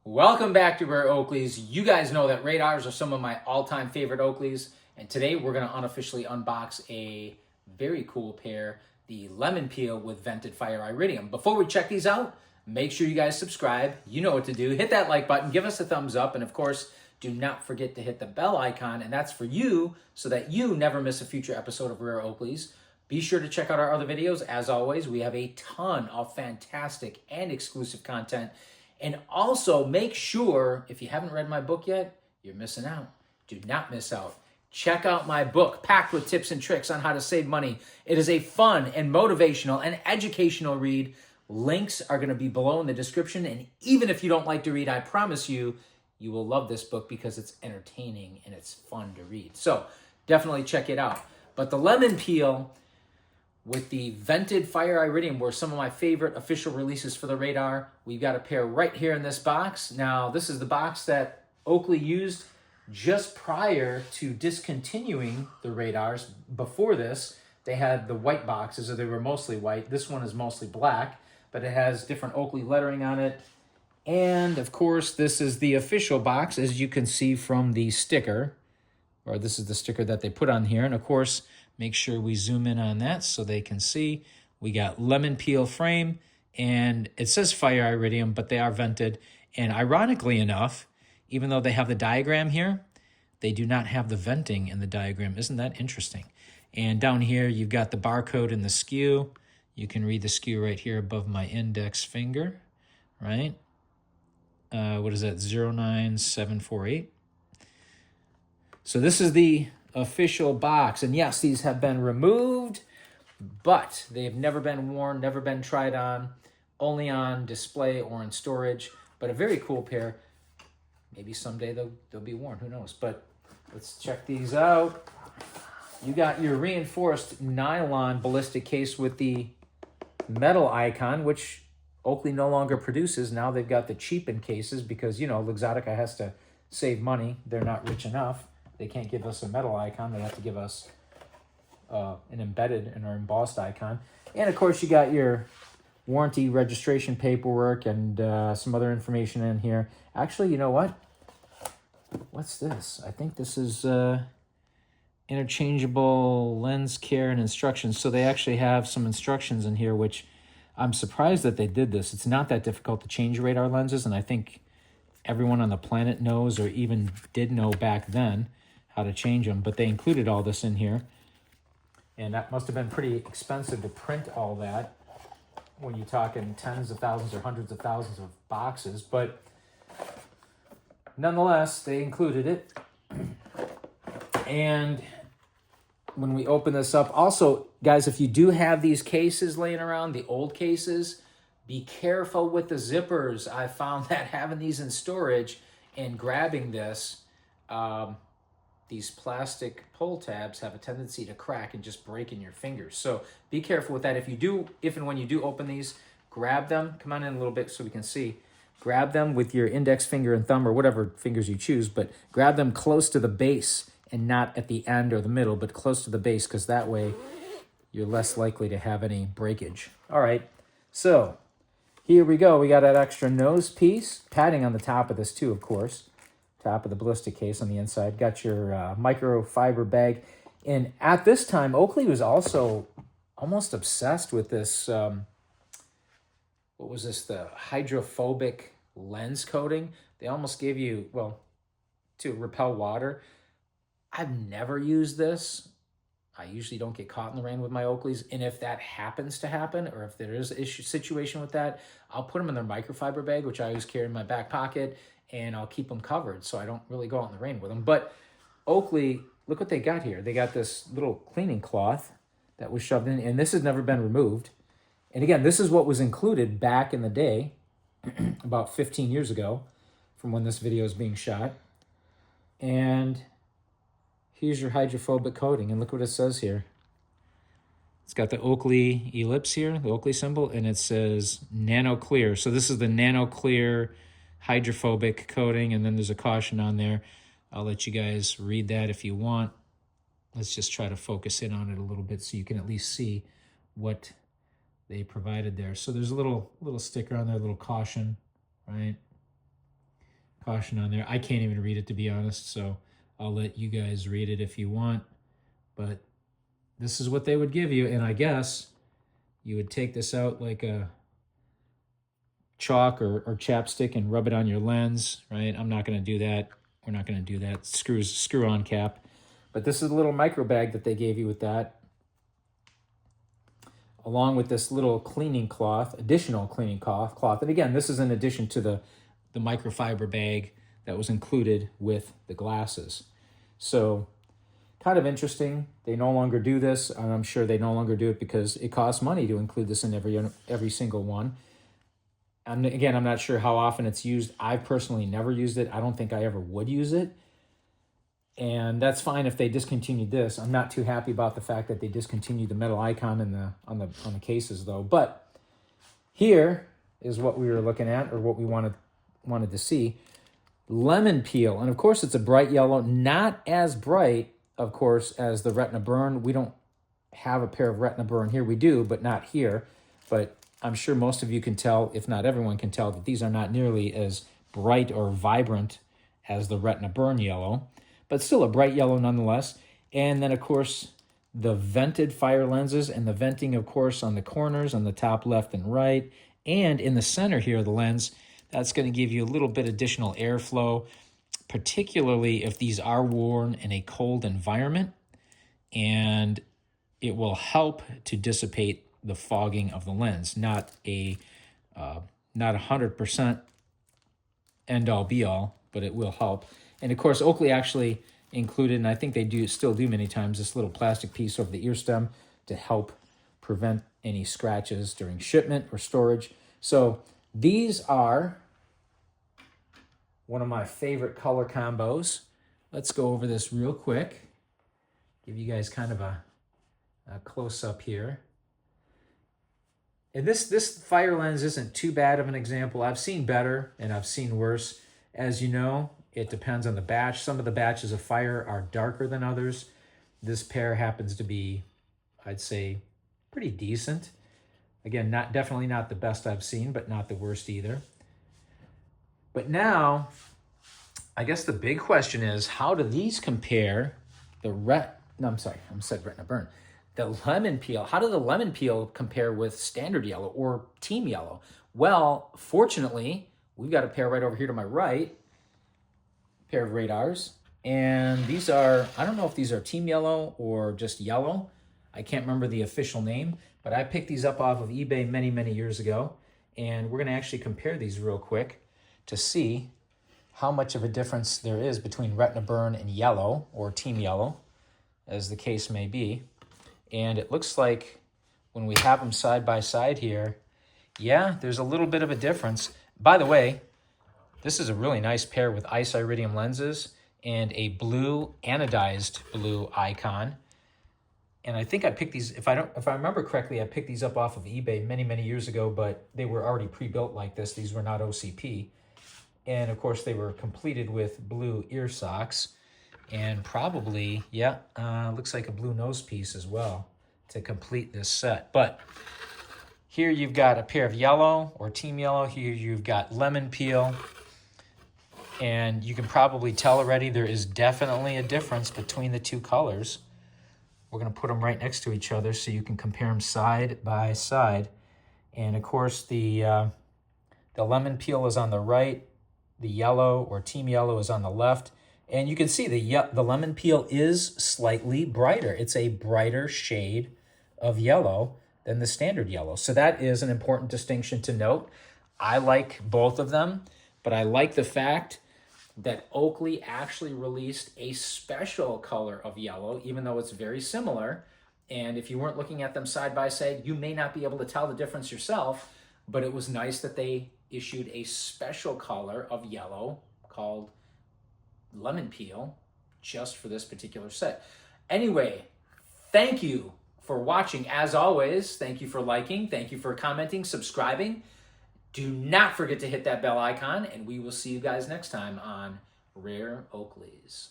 Welcome back to Rare Oakleys. You guys know that radars are some of my all-time favorite Oakleys, and today we're going to unofficially unbox a very cool pair, the Lemon Peel with Vented Fire Iridium. Before we check these out, make sure you guys subscribe. You know what to do. Hit that like button, give us a thumbs up, and of course, do not forget to hit the bell icon, and that's for you so that you never miss a future episode of Rare Oakleys. Be sure to check out our other videos. As always, we have a ton of fantastic and exclusive content. And also make sure, if you haven't read my book yet, you're missing out. Do not miss out. Check out my book, packed with tips and tricks on how to save money. It is a fun and motivational and educational read. Links are going to be below in the description. And even if you don't like to read, I promise you, you will love this book because it's entertaining and it's fun to read. So definitely check it out. But the Lemon Peel with the Vented Fire Iridium were some of my favorite official releases for the radar. We've got a pair right here in this box. Now, this is the box that Oakley used just prior to discontinuing the radars. Before this, they had the white boxes, or they were mostly white. This one is mostly black, but it has different Oakley lettering on it. And, of course, this is the official box, as you can see from the sticker, or this is the sticker that they put on here. And, of course, make sure we zoom in on that so they can see. We got Lemon Peel frame, and it says Fire Iridium, but they are vented. And ironically enough, even though they have the diagram here, they do not have the venting in the diagram. Isn't that interesting? And down here, you've got the barcode and the SKU. You can read the SKU right here above my index finger, right? What is that, 09748? So this is the official box, and yes, these have been removed, but they've never been worn, never been tried on, only on display or in storage. But a very cool pair. Maybe someday they'll be worn, who knows? But let's check these out. You got your reinforced nylon ballistic case with the metal icon, which Oakley no longer produces. Now they've got the cheapened cases because, you know, Luxottica has to save money. They're not rich enough. They can't give us a metal icon. They have to give us an embedded and or embossed icon. And, of course, you got your warranty registration paperwork and some other information in here. Actually, you know what? What's this? I think this is interchangeable lens care and instructions. So they actually have some instructions in here, which I'm surprised that they did this. It's not that difficult to change radar lenses, and I think everyone on the planet knows or even did know back then how to change them, but they included all this in here. And that must have been pretty expensive to print all that when you're talking tens of thousands or hundreds of thousands of boxes. But nonetheless, they included it. And when we open this up, also, guys, if you do have these cases laying around, the old cases, be careful with the zippers. I found that having these in storage and grabbing this, these plastic pull tabs have a tendency to crack and just break in your fingers. So be careful with that. If and when you do open these, grab them. Come on in a little bit so we can see. Grab them with your index finger and thumb or whatever fingers you choose, but grab them close to the base and not at the end or the middle, but close to the base, because that way you're less likely to have any breakage. All right, so here we go. We got that extra nose piece, padding on the top of this too, of course. Top of the ballistic case on the inside. Got your microfiber bag. And at this time, Oakley was also almost obsessed with this, what was this, the hydrophobic lens coating. They almost gave you, well, to repel water. I've never used this. I usually don't get caught in the rain with my Oakleys, and if that happens to happen, or if there is a situation with that, I'll put them in their microfiber bag, which I always carry in my back pocket, and I'll keep them covered so I don't really go out in the rain with them. But Oakley, look what they got here. They got this little cleaning cloth that was shoved in, and this has never been removed. And again, this is what was included back in the day, about 15 years ago, from when this video is being shot. And here's your hydrophobic coating, and look what it says here. It's got the Oakley ellipse here, the Oakley symbol, and it says Nano Clear. So this is the Nano Clear hydrophobic coating, and then there's a caution on there. I'll let you guys read that if you want. Let's just try to focus in on it a little bit so you can at least see what they provided there. So there's a little sticker on there, a little caution, right? caution on there. I can't even read it, to be honest, so I'll let you guys read it if you want. But this is what they would give you, and I guess you would take this out like a chalk or chapstick and rub it on your lens, right? I'm not going to do that. We're not going to do that. Screw on cap. But this is a little micro bag that they gave you with that, along with this little cleaning cloth, additional cleaning cloth. And again, this is in addition to the microfiber bag that was included with the glasses. So kind of interesting. They no longer do this, and I'm sure they no longer do it because it costs money to include this in every single one. And again, I'm not sure how often it's used. I've personally never used it. I don't think I ever would use it. And that's fine if they discontinued this. I'm not too happy about the fact that they discontinued the metal icon on the cases though. But here is what we were looking at, or what we wanted to see. Lemon peel. And of course it's a bright yellow, not as bright, of course, as the Retina Burn. We don't have a pair of Retina Burn here. We do, but not here. But I'm sure most of you can tell, if not everyone can tell, that these are not nearly as bright or vibrant as the Retina Burn yellow, but still a bright yellow nonetheless. And then, of course, the vented fire lenses, and the venting, of course, on the corners, on the top left and right, and in the center here of the lens. That's going to give you a little bit additional airflow, particularly if these are worn in a cold environment, and it will help to dissipate the fogging of the lens. Not 100% end all be all, but it will help. And of course, Oakley actually included, and I think they still do many times, this little plastic piece over the ear stem to help prevent any scratches during shipment or storage. So these are one of my favorite color combos. Let's go over this real quick. Give you guys kind of a close-up here. And this fire lens isn't too bad of an example. I've seen better and I've seen worse. As you know, it depends on the batch. Some of the batches of fire are darker than others. This pair happens to be, I'd say, pretty decent. Again, definitely not the best I've seen, but not the worst either. But now, I guess the big question is, how do these compare the Retina Burn. The lemon peel, how does the lemon peel compare with standard yellow or team yellow? Well, fortunately, we've got a pair right over here to my right, pair of radars. And these are, I don't know if these are team yellow or just yellow. I can't remember the official name, but I picked these up off of eBay many, many years ago. And we're gonna actually compare these real quick to see how much of a difference there is between Retina Burn and yellow, or team yellow, as the case may be. And it looks like when we have them side by side here, yeah, there's a little bit of a difference. By the way, this is a really nice pair with ice iridium lenses and a blue, anodized blue icon. And I think I picked these, if I remember correctly, I picked these up off of eBay many, many years ago, but they were already pre-built like this. These were not OCP. And of course they were completed with blue ear socks. And probably, yeah, looks like a blue nose piece as well to complete this set. But here you've got a pair of yellow or team yellow. Here you've got lemon peel. And you can probably tell already there is definitely a difference between the two colors. We're going to put them right next to each other so you can compare them side by side. And of course, the lemon peel is on the right. The yellow or team yellow is on the left. And you can see the lemon peel is slightly brighter. It's a brighter shade of yellow than the standard yellow. So that is an important distinction to note. I like both of them, but I like the fact that Oakley actually released a special color of yellow, even though it's very similar. And if you weren't looking at them side by side, you may not be able to tell the difference yourself, but it was nice that they issued a special color of yellow called lemon peel just for this particular set. Anyway, thank you for watching. As always, thank you for liking, thank you for commenting, subscribing. Do not forget to hit that bell icon, and we will see you guys next time on Rare Oakleys.